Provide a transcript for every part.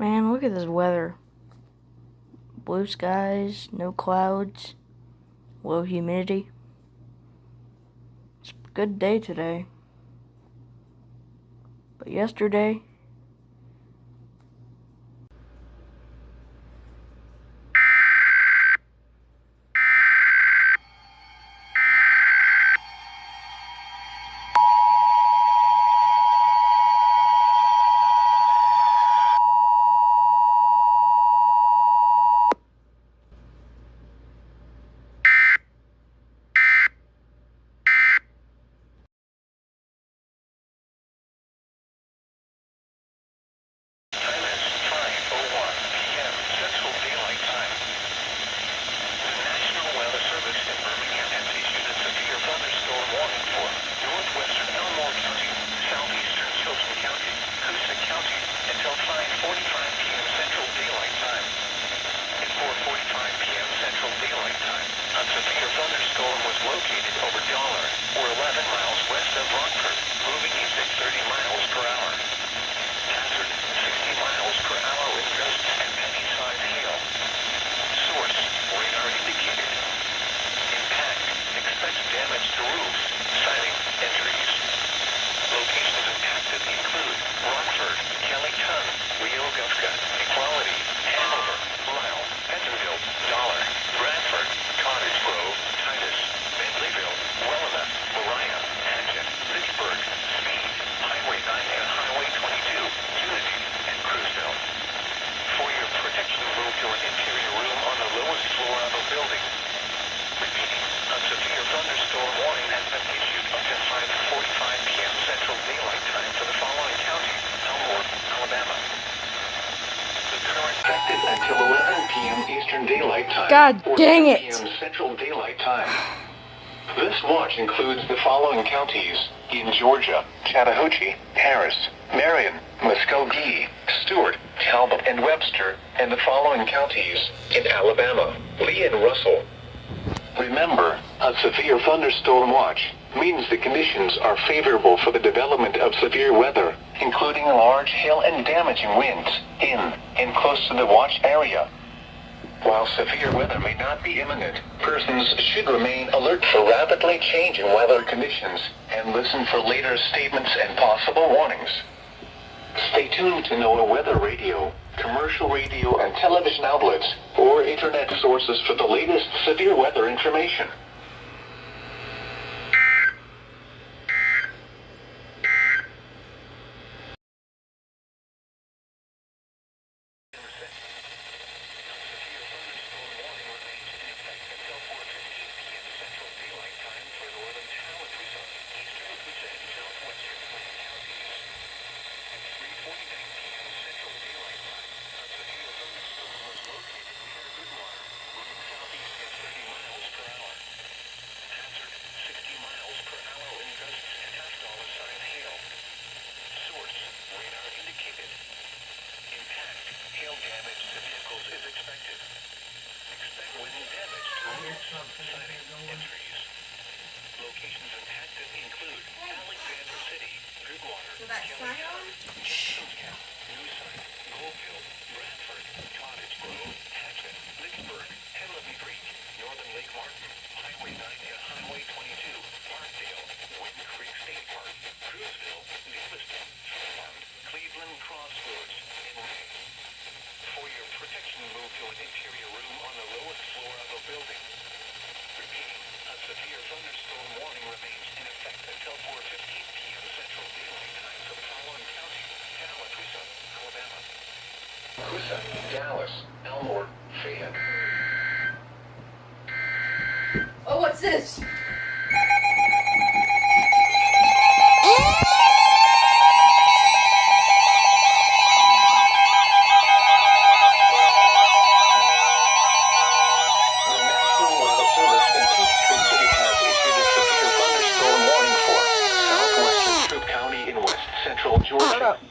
Man, look at this weather. Blue skies, no clouds, low humidity. It's a good day today. But yesterday, until 11 p.m. Eastern Daylight Time. God dang or 10 it! p.m. Central Daylight Time. This watch includes the following counties in Georgia: Chattahoochee, Harris, Marion, Muskogee, Stewart, Talbot, and Webster, and the following counties in Alabama: Lee and Russell. Remember, a severe thunderstorm watch means the conditions are favorable for the development of severe weather, including large hail and damaging winds in and close to the watch area. While severe weather may not be imminent, persons should remain alert for rapidly changing weather conditions and listen for later statements and possible warnings. Stay tuned to NOAA weather radio, commercial radio and television outlets, or internet sources for the latest severe weather information. So that sign-on? Dallas, Elmore, Fayette. Oh, what's this?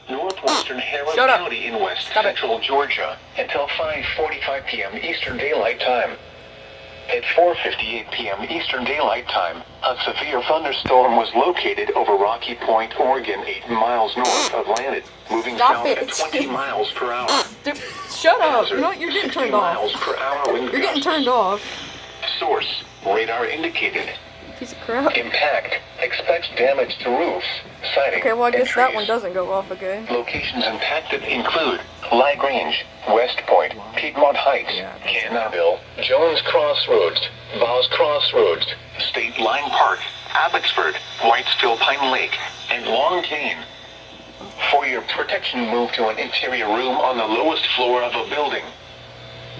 Northwestern Harris County in West Central Georgia until 5:45 p.m. Eastern Daylight Time. At 4:58 p.m. Eastern Daylight Time, a severe thunderstorm was located over Rocky Point, Oregon, 8 miles north of Atlantic, moving Stop south it. at 20 miles per hour. Dude, shut up. Hazard, You know what? You're getting 50 turned miles off. per hour wind You're getting gusts. turned off. Source, radar indicated. Piece of crap. Impact, expects damage to roofs, siding, Okay, well I and guess that trees. one doesn't go off again. Locations impacted include Lagrange, West Point, Piedmont Heights, Cannaville, Jones Crossroads, Voss Crossroads, State Line Park, Abbotsford, Whitesville Pine Lake, and Long Cane. For your protection, move to an interior room on the lowest floor of a building.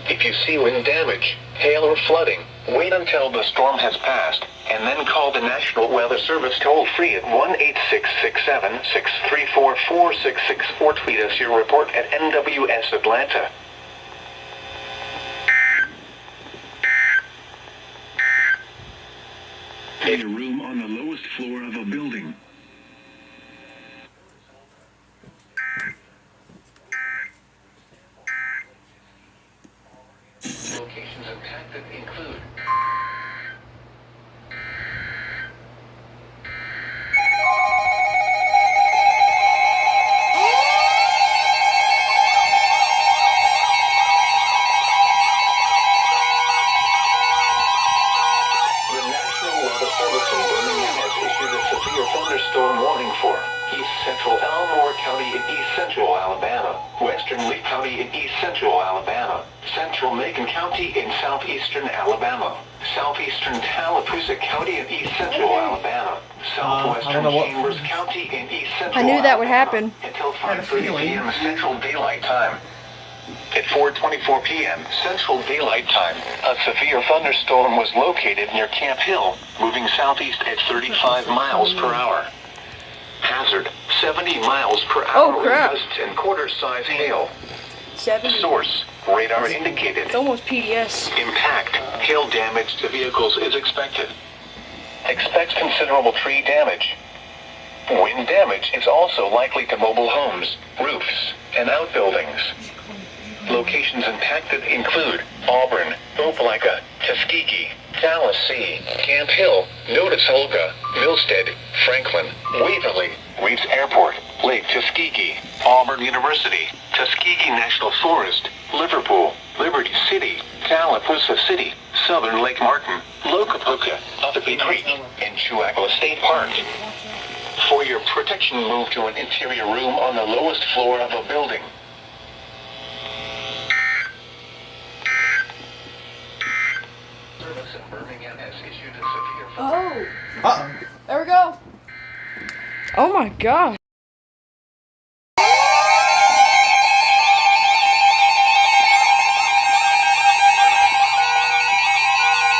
If you see wind damage, hail or flooding, wait until the storm has passed, and then call the National Weather Service toll-free at 1-866-7-634-4664 or tweet us your report at NWS Atlanta. In a room on the lowest floor of a building. Locations impacted include the National Weather Service in Birmingham has issued a severe thunderstorm warning for East Central Elmore County in East Central Alabama, Western Lee County in East Central Alabama, Central Macon County in Southeastern Alabama, Southeastern Tallapoosa County in East Central Alabama, Southwestern Chambers County in East Central I knew that would Alabama, happen. until 5:30 p.m. Central Daylight Time. At 4:24 p.m. Central Daylight Time, a severe thunderstorm was located near Camp Hill, moving southeast at 35 miles per hour. Hazard, 70 miles per hour wind crap. gusts and quarter-size hail. 70. Source, radar indicated. It's almost PDS. Impact, hail damage to vehicles is expected. Expects considerable tree damage. Wind damage is also likely to mobile homes, roofs, and outbuildings. Locations impacted include Auburn, Opelika, Tuskegee, Tallahassee, Camp Hill, Notice Olga, Milstead, Franklin, Waverly, Reeves Airport, Lake Tuskegee, Auburn University, Tuskegee National Forest, Liverpool, Liberty City, Tallapoosa City, Southern Lake Martin, Locapoca, Otherby Creek, and Chuakla State Park. For your protection, move to an interior room on the lowest floor of a building. Service in Birmingham has issued a severe Oh. There we go. Oh my god.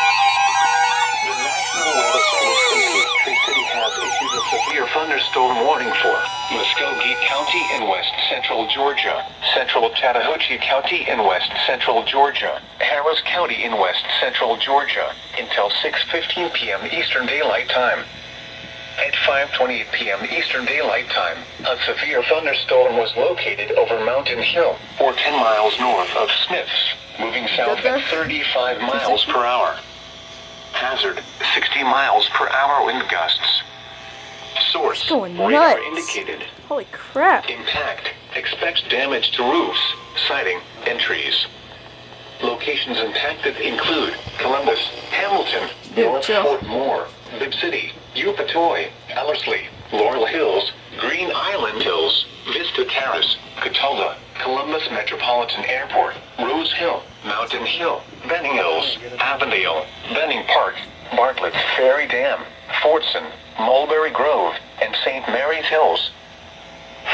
The National Weather Service in Peachtree City has issued a severe thunderstorm warning for Muskogee County in west central Georgia, central Chattahoochee County in west central Georgia, Harris County in west central Georgia, until 6:15 p.m. Eastern Daylight Time. At 5:28 p.m. Eastern Daylight Time, a severe thunderstorm was located over Mountain Hill, or 10 miles north of Smiths, moving south at 35 miles per hour. Hazard, 60 miles per hour wind gusts. Source, Going radar nuts. indicated. Holy crap. Impact, expects damage to roofs, siding, and trees. Locations impacted include Columbus, Hamilton, Dude, North chill. Fort Moore, Bibb City, Eupatoy, Ellerslie, Laurel Hills, Green Island Hills, Vista Terrace, Catawba, Columbus Metropolitan Airport, Rose Hill, Mountain Hill, Benning Hills, Avondale, Benning Park, Bartlett Ferry Dam, Fortson, Mulberry Grove, and St. Mary's Hills.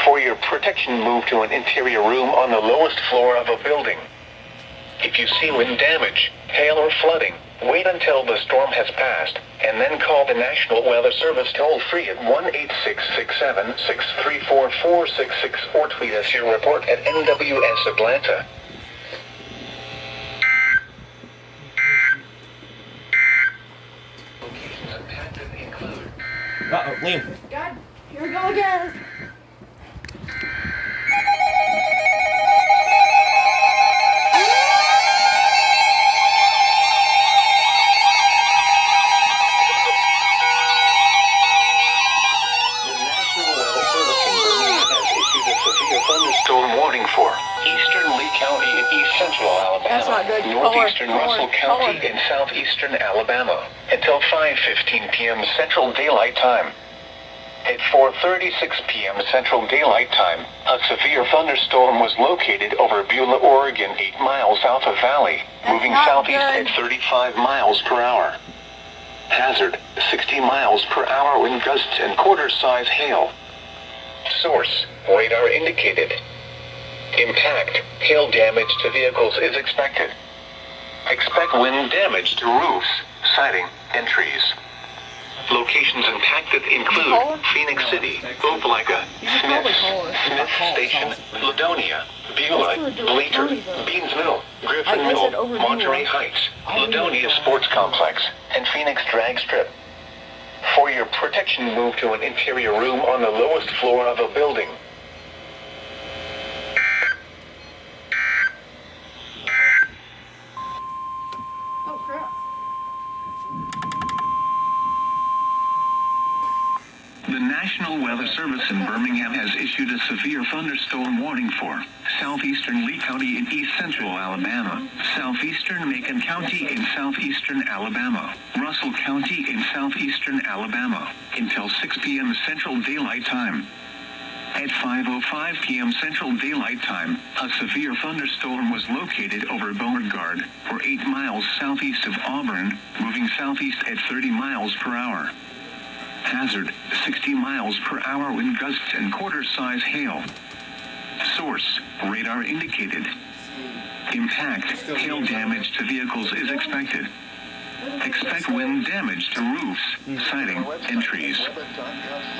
For your protection, move to an interior room on the lowest floor of a building. If you see wind damage, hail or flooding, wait until the storm has passed, and then call the National Weather Service toll-free at 1-866-7-634-4664 or tweet us your report at NWS Atlanta. Locations impacted include Uh-oh, Liam. God, here we go again. for eastern Lee County in east central Alabama, That's not good. northeastern Color, Russell County color. in southeastern Alabama until 5:15 p.m. Central Daylight Time. At 4:36 p.m. Central Daylight Time, a severe thunderstorm was located over Beulah, Oregon, 8 miles south of Valley, moving not southeast good. at 35 miles per hour. Hazard, 60 miles per hour wind gusts and quarter-size hail. Source, radar indicated. Impact, hail damage to vehicles is expected. Expect wind damage to roofs, siding, and trees. Locations impacted include Phoenix City, Opelika, Smith Station, Ladonia, Beulah, Bleecker, Beansville, Griffin Mill, Monterey Heights, Ladonia Sports Complex, and Phoenix Drag Strip. For your protection, move to an interior room on the lowest floor of a building. Oh crap. The National Weather Service in Birmingham has issued a severe thunderstorm warning for southeastern Lee County in east central Alabama, southeastern Macon County in southeastern Alabama, Russell County in southeastern Alabama, until 6 p.m. Central Daylight Time. At 5:05 p.m. Central Daylight Time, a severe thunderstorm was located over Beauregard, or 8 miles southeast of Auburn, moving southeast at 30 miles per hour. Hazard, 60 miles per hour wind gusts and quarter-size hail. Source, radar indicated. Impact, hail damage to vehicles is expected. Expect wind damage to roofs, siding, and trees.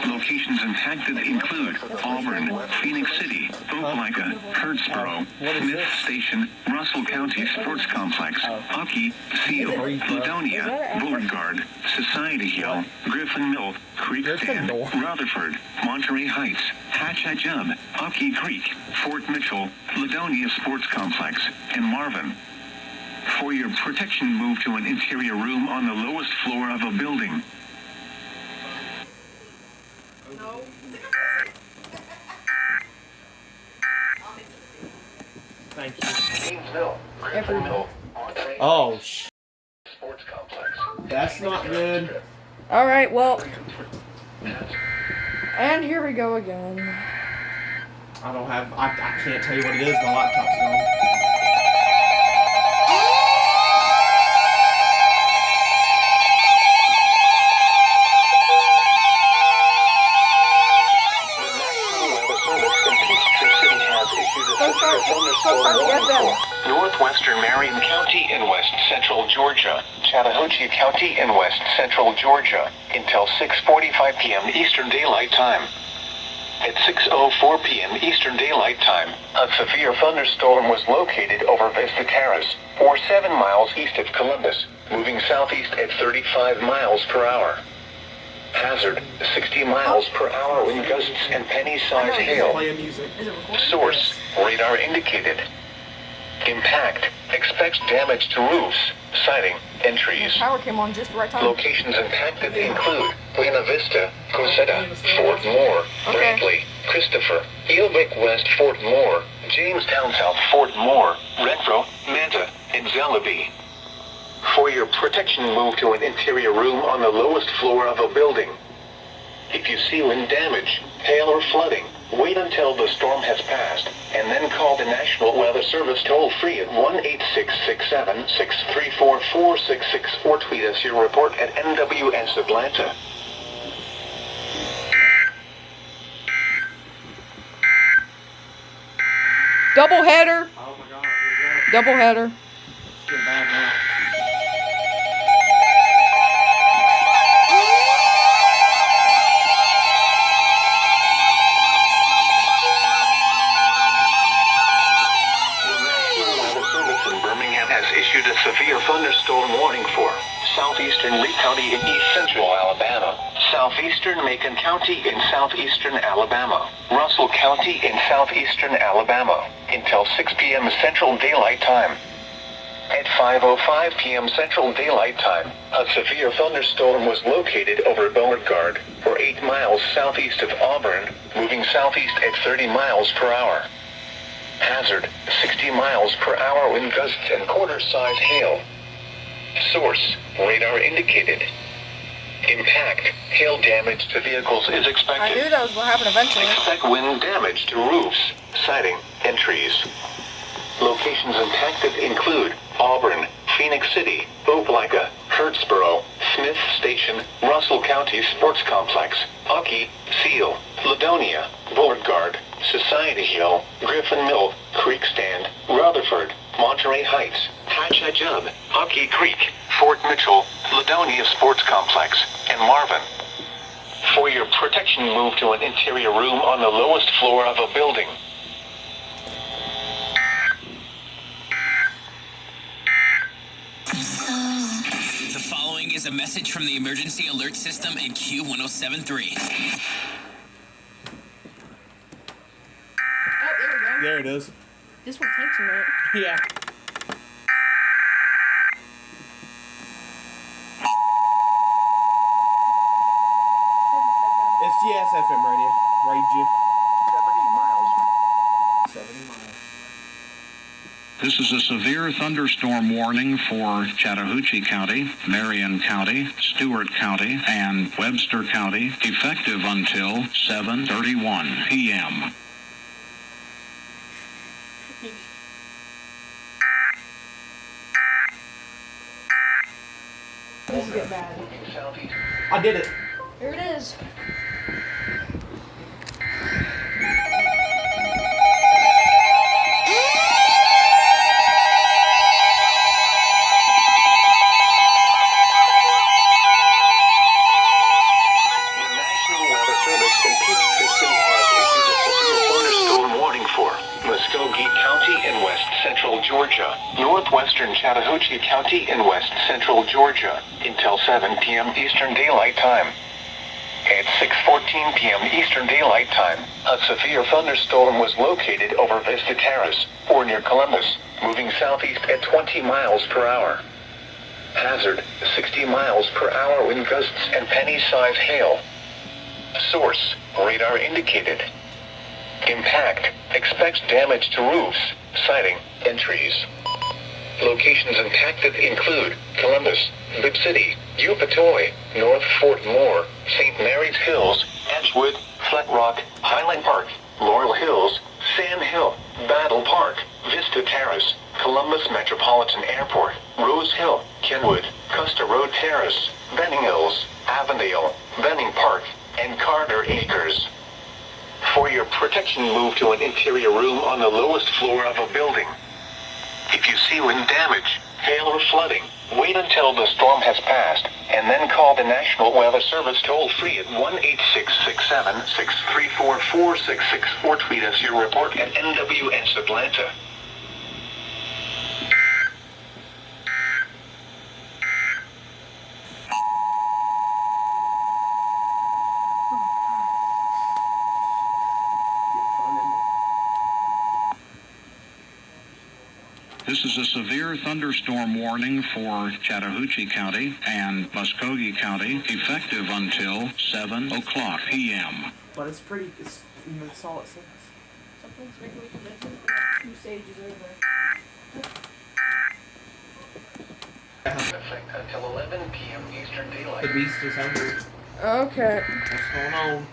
Locations impacted include Auburn, Phoenix City, Opelika, Hurtsboro, Smith Station, Russell County Sports Complex, Hockey, Seal, Ladonia, Beauregard, Society Hill, Griffin Mill, Creek Stand, Rutherford, Monterey Heights, Hatchetchub, Hockey Creek, Fort Mitchell, Ladonia Sports Complex, and Marvin. For your protection, move to an interior room on the lowest floor of a building. No. Thank you. Gainesville, Griffin Mill, Monterey Oh, Sports Complex. that's not good. Alright, well. And here we go again. I don't have, I can't tell you what it is. My laptop's gone. Northwestern Marion County in west central Georgia, Chattahoochee County in west central Georgia, until 6:45 p.m. Eastern Daylight Time. At 6:04 p.m. Eastern Daylight Time, a severe thunderstorm was located over Vista Terrace, or 7 miles east of Columbus, moving southeast at 35 miles per hour. Hazard, 60 miles per hour wind gusts and penny-sized hail. Playing music. Source, radar indicated. Impact, expects damage to roofs, siding, and trees. Power came on just the right time. Locations impacted include Buena Vista, Cosetta, Fort Moore, Bradley, Christopher, Eelbeck West Fort Moore, Jamestown South Fort Moore, Renfro, Manta, and Zellaby. For your protection, move to an interior room on the lowest floor of a building. If you see wind damage, hail, or flooding, wait until the storm has passed, and then call the National Weather Service toll-free at 1-866-674-4666 or tweet us your report at NWS Atlanta. Double header. Oh my god, here we go. Double header. It's getting bad now. Has issued a severe thunderstorm warning for southeastern Lee County in east central Alabama, southeastern Macon County in southeastern Alabama, Russell County in southeastern Alabama, until 6 p.m. Central Daylight Time. At 5:05 p.m. Central Daylight Time, a severe thunderstorm was located over Beauregard, or 8 miles southeast of Auburn, moving southeast at 30 miles per hour. Hazard, 60 miles per hour wind gusts and quarter-size hail. Source, radar indicated. Impact, hail damage to vehicles is expected. I knew that was what happened eventually. Expect wind damage to roofs, siding, and trees. Locations impacted include Auburn, Phoenix City, Opelika, Hurtsboro, Smith Station, Russell County Sports Complex, Uckey, Seal, Ladonia, Beauregard, Society Hill, Griffin Mill, Creek Stand, Rutherford, Monterey Heights, Hatchajub, Uckey Creek, Fort Mitchell, Ladonia Sports Complex, and Marvin. For your protection, move to an interior room on the lowest floor of a building. The following is a message from the emergency alert system in Q1073. Oh, there we go. There it is. This one takes a minute. Yeah. It's EAS FM radio. Radio. 70 miles. 70 miles. This is a severe thunderstorm warning for Chattahoochee County, Marion County, Stewart County, and Webster County, effective until 7:31 p.m. This is get bad. I did it. Here it is. Georgia, northwestern Chattahoochee County in west central Georgia, until 7 p.m. Eastern Daylight Time. At 6:14 p.m. Eastern Daylight Time, a severe thunderstorm was located over Vista Terrace, or near Columbus, moving southeast at 20 miles per hour. Hazard, 60 miles per hour wind gusts and penny-size hail. Source, radar indicated. Impact, expects damage to roofs, siding, and trees. Locations impacted include Columbus, Bibb City, Upatoy, North Fort Moore, St. Mary's Hills, Edgewood, Flat Rock, Highland Park, Laurel Hills, Sand Hill, Battle Park, Vista Terrace, Columbus Metropolitan Airport, Rose Hill, Kenwood, Custer Road Terrace, Benning Hills, Avondale, Benning Park, and Carter Acres. For your protection, move to an interior room on the lowest floor of a building. If you see wind damage, hail or flooding, wait until the storm has passed, and then call the National Weather Service toll-free at 1-866-7-634-4664 or tweet us your report at NWS Atlanta. This is a severe thunderstorm warning for Chattahoochee County and Muskogee County, effective until 7 o'clock p.m. But it's pretty, that's all it says. Something's making me convinced that 2 stages over. Until 11 p.m. Eastern Daylight. The beast is hungry. Okay. What's going on?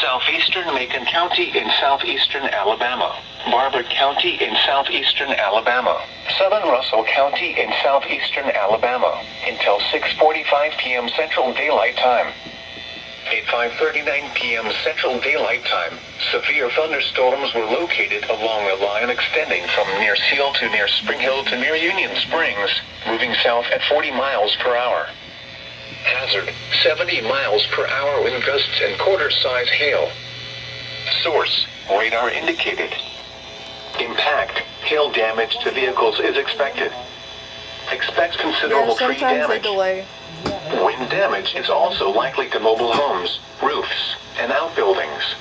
Southeastern Macon County in southeastern Alabama, Barber County in southeastern Alabama, southern Russell County in southeastern Alabama, until 6:45 p.m. Central Daylight Time. At 5:39 p.m. Central Daylight Time, severe thunderstorms were located along the line extending from near Seal to near Spring Hill to near Union Springs, moving south at 40 miles per hour. Hazard, 70 miles per hour wind gusts and quarter-size hail. Source, radar indicated. Impact, hail damage to vehicles is expected. Expect considerable tree sometimes they damage. delay. Wind damage is also likely to mobile homes, and outbuildings.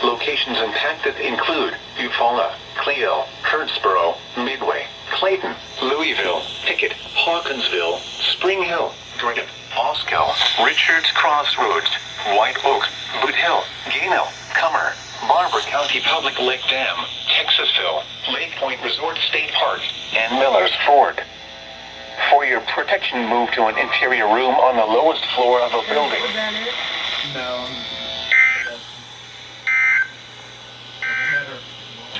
Locations impacted include Eufaula, Clio, Kurtzboro, Midway, Clayton, Louisville, Pickett, Hawkinsville, Spring Hill, Brigham, Moscow, Richards Crossroads, White Oak, Boot Hill, Gano, Cummer, Barber County Public Lake Dam, Texasville, Lake Point Resort State Park, and Miller's Ford. For your protection, move to an interior room on the lowest floor of a building. Was that it? No.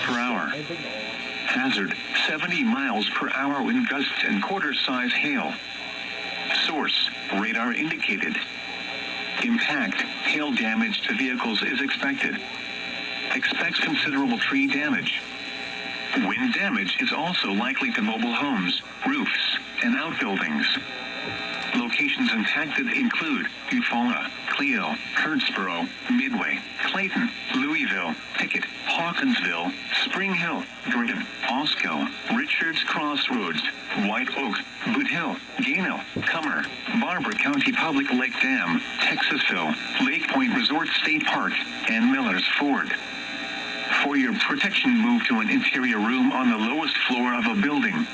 Per hour. Hazard 70 miles per hour wind gusts and quarter-size hail. Source radar indicated. Impact hail damage to vehicles is expected. Expects considerable tree damage. Wind damage is also likely to mobile homes, roofs, and outbuildings. Locations impacted include Eufaula, Clio, Kurtzboro, Midway, Clayton, Louisville, Pickett, Hawkinsville, Spring Hill, Brigham, Moscow, Richards Crossroads, White Oak, Boot Hill, Gano, Cummer, Barber County Public Lake Dam, Texasville, Lake Point Resort State Park, and Miller's Ford. For your protection, move to an interior room on the lowest floor of a building.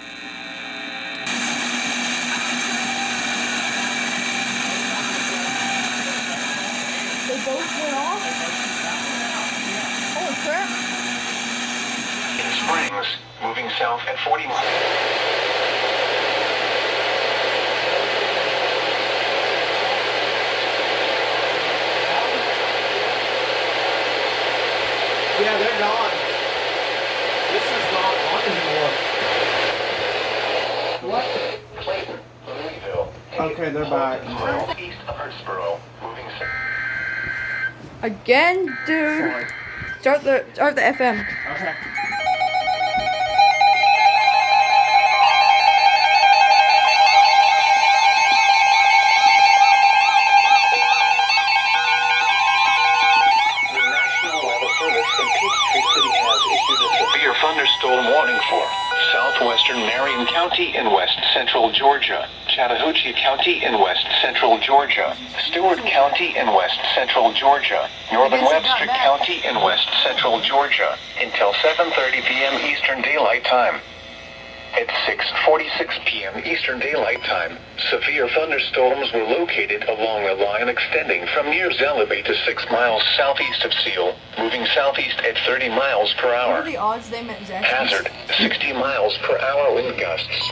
They both went off? Holy crap. In Springs, moving south at 40 miles. Yeah, they're gone. This is not on anymore. What? Clayton, Louisville. Okay, they're back. East of Hurtsboro, moving south. Again, dude. Sorry. Start the FM. Okay. Severe thunderstorm warning for southwestern Marion County in west central Georgia, Chattahoochee County in west central Georgia, Stewart County in west central Georgia, northern Webster County in west central Georgia, until 7:30 p.m. Eastern Daylight Time. At 6:46 p.m. Eastern Daylight Time, severe thunderstorms were located along a line extending from near Zellaby to 6 miles southeast of Seal, moving southeast at 30 miles per What hour. are the odds they meant Zach? Hazard, 60 miles per hour wind gusts.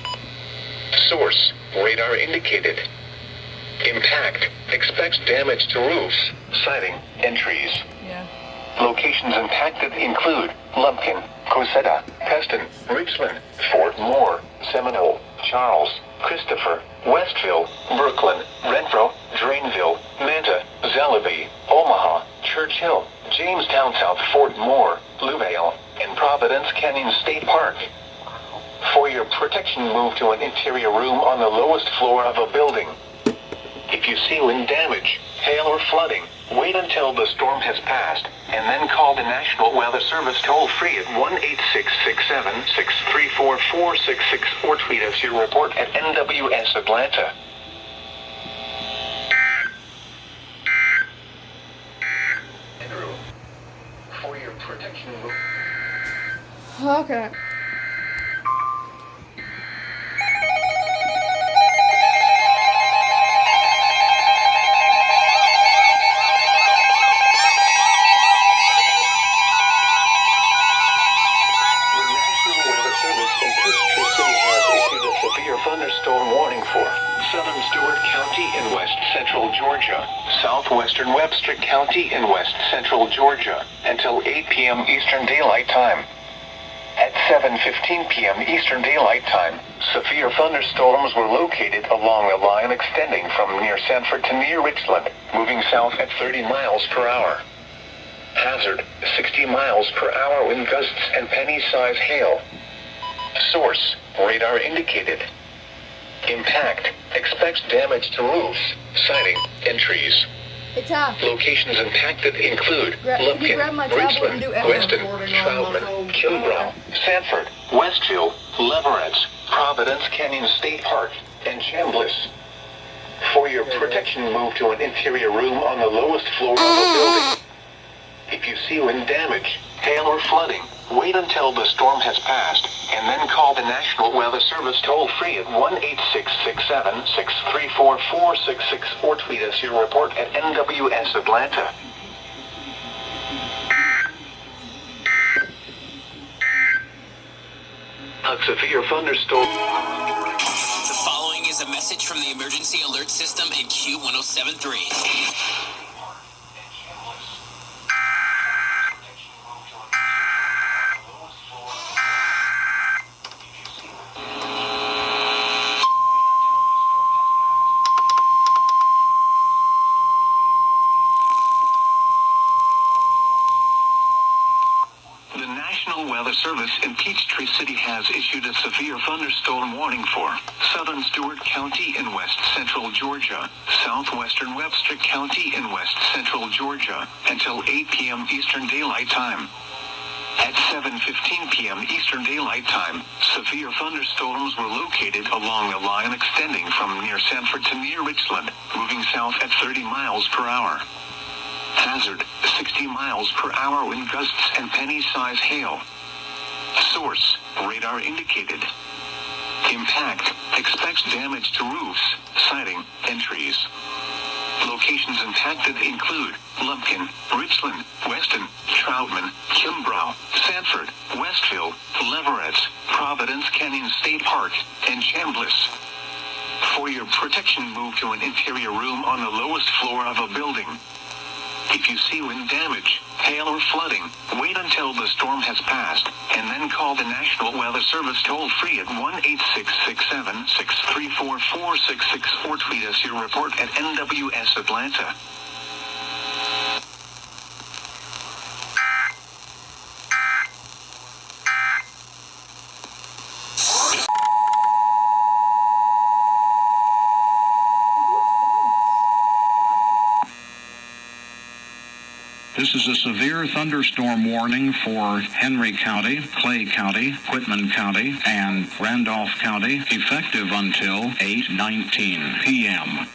Source, radar indicated. Impact, expects damage to roofs, siding, and trees. Yeah. Locations impacted include Lumpkin, Cosetta, Peston, Richland, Fort Moore, Seminole, Charles, Christopher, Westville, Brooklyn, Renfro, Drainville, Manta, Zellaby, Omaha, Churchill, Jamestown South Fort Moore, Louisville, and Providence Canyon State Park. For your protection, move to an interior room on the lowest floor of a building. If you see wind damage, hail or flooding, wait until the storm has passed, and then call the National Weather Service toll-free at 1-866-763-4466 or tweet us your report at NWS Atlanta. Andrew, for your protection, Okay. thunderstorm warning for southern Stewart County in west central Georgia, southwestern Webster County in west central Georgia, until 8 p.m. Eastern Daylight Time. At 7:15 p.m. Eastern Daylight Time, severe thunderstorms were located along a line extending from near Sanford to near Richland, moving south at 30 miles per hour. Hazard, 60 miles per hour wind gusts and penny-size hail. Source, radar indicated. Impact, expects damage to roofs, siding, and trees. Hey, Ty. Locations impacted include Can you Lumpkin, grab my tablet and Richland, do FM Weston, recording on my Troutman, phone? Kilbrow, Sanford, Westfield, Leveretts, Providence Canyon State Park, and Chambliss. For your protection, move to an interior room on the lowest floor of a building. If you see wind damage, hail or flooding, wait until the storm has passed, and then call the National Weather Service toll-free at 1-866-634-4666 or tweet us your report at NWS Atlanta. A severe thunderstorm. The following is a message from the emergency alert system in Q1073. The National Weather Service in Peachtree City has issued a severe thunderstorm warning for southern Stewart County in west central Georgia, southwestern Webster County in west central Georgia, until 8 p.m. Eastern Daylight Time. At 7:15 p.m. Eastern Daylight Time, severe thunderstorms were located along a line extending from near Sanford to near Richland, moving south at 30 miles per hour. Hazard, 60 miles per hour wind gusts and penny-size hail. Source, radar indicated. Impact, expects damage to roofs, siding, and trees. Locations impacted include Lumpkin, Richland, Weston, Troutman, Kimbrough, Sanford, Westville, Leveretts, Providence Canyon State Park, and Chambliss. For your protection, move to an interior room on the lowest floor of a building. If you see wind damage, hail or flooding, wait until the storm has passed, and then call the National Weather Service toll-free at 1-866-634-4666 or tweet us your report at NWS Atlanta. This is a severe thunderstorm warning for Henry County, Clay County, Whitman County, and Randolph County, effective until 8:19 p.m.